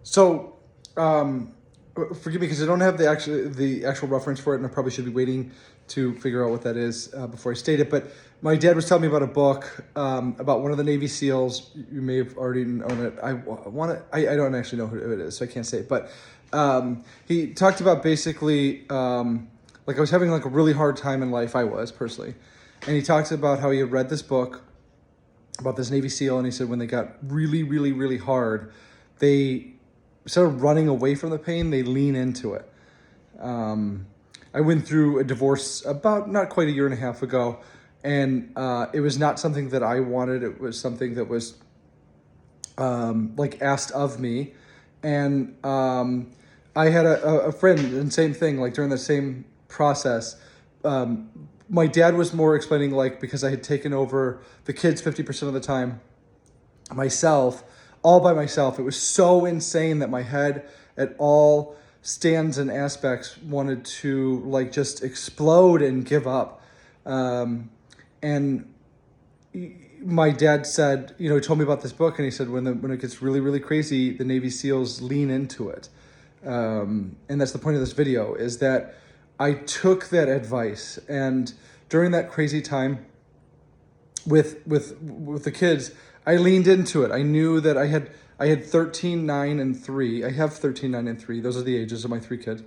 So, um, forgive me because I don't have the actual reference for it, and I probably should be waiting to figure out what that is before I state it. But my dad was telling me about a book about one of the Navy SEALs. You may have already known it. I don't actually know who it is, so I can't say it. But he talked about basically like I was having like a really hard time in life. I was personally, and he talked about how he had read this book about this Navy SEAL, and he said when they got really, really, really hard, they instead of running away from the pain, they lean into it. I went through a divorce about not quite a year and a half ago, and it was not something that I wanted. It was something that was like asked of me, and I had a friend, and same thing. Like during the same process, my dad was more explaining like because I had taken over the kids 50% of the time myself, all by myself. It was so insane that my head at all stands and aspects wanted to like just explode and give up. And my dad said, he told me about this book, and he said when it gets really, really crazy, the Navy SEALs lean into it. And that's the point of this video, is that I took that advice, and during that crazy time with the kids, I leaned into it. I knew that I had 13, 9, and 3. I have 13, 9, and 3. Those are the ages of my 3 kids.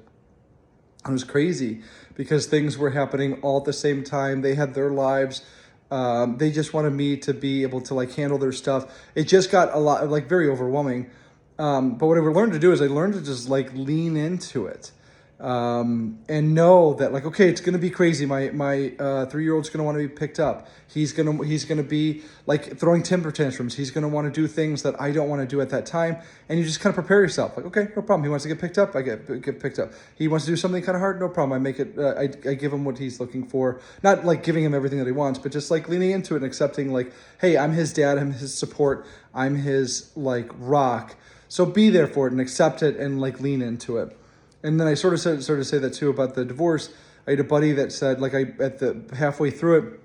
It was crazy because things were happening all at the same time. They had their lives. They just wanted me to be able to like handle their stuff. It just got a lot like very overwhelming. But what I learned to do is I learned to just like lean into it. And know that like, okay, it's going to be crazy. My 3-year-old's going to want to be picked up. He's going to be like throwing temper tantrums. He's going to want to do things that I don't want to do at that time. And you just kind of prepare yourself. Like, okay, no problem. He wants to get picked up. I get picked up. He wants to do something kind of hard. No problem. I make it, I give him what he's looking for. Not like giving him everything that he wants, but just like leaning into it and accepting like, hey, I'm his dad. I'm his support. I'm his like rock. So be there for it and accept it and like lean into it. And then I started to say that too about the divorce. I had a buddy that said, like, at the halfway through it,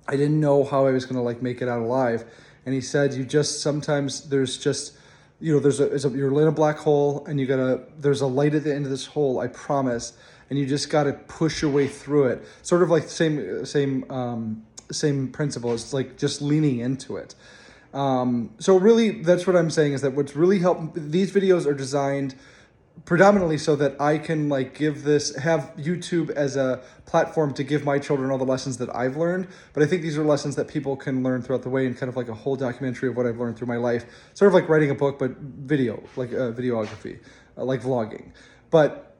I didn't know how I was going to like make it out alive. And he said, you just sometimes there's just, you're in a black hole, and there's a light at the end of this hole, I promise. And you just got to push your way through it. Sort of like the same principle. It's like just leaning into it. So really, that's what I'm saying, is that what's really helped, these videos are designed predominantly so that I can like have YouTube as a platform to give my children all the lessons that I've learned. But I think these are lessons that people can learn throughout the way, and kind of like a whole documentary of what I've learned through my life. Sort of like writing a book, but video, like videography, like vlogging. But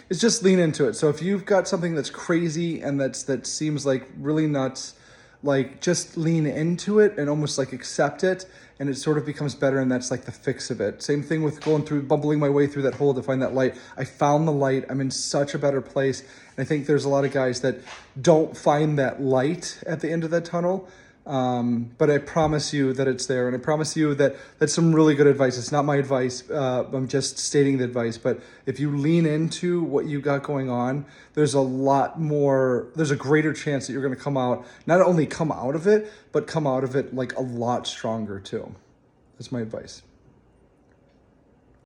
it's just lean into it. So if you've got something that's crazy and that seems like really nuts, like just lean into it and almost like accept it, and it sort of becomes better, and that's like the fix of it. Same thing with bumbling my way through that hole to find that light. I found the light. I'm in such a better place. And I think there's a lot of guys that don't find that light at the end of that tunnel. But I promise you that it's there, and I promise you that that's some really good advice. It's not my advice. I'm just stating the advice. But if you lean into what you got going on, there's a greater chance that you're going to not only come out of it, but come out of it like a lot stronger too. That's my advice.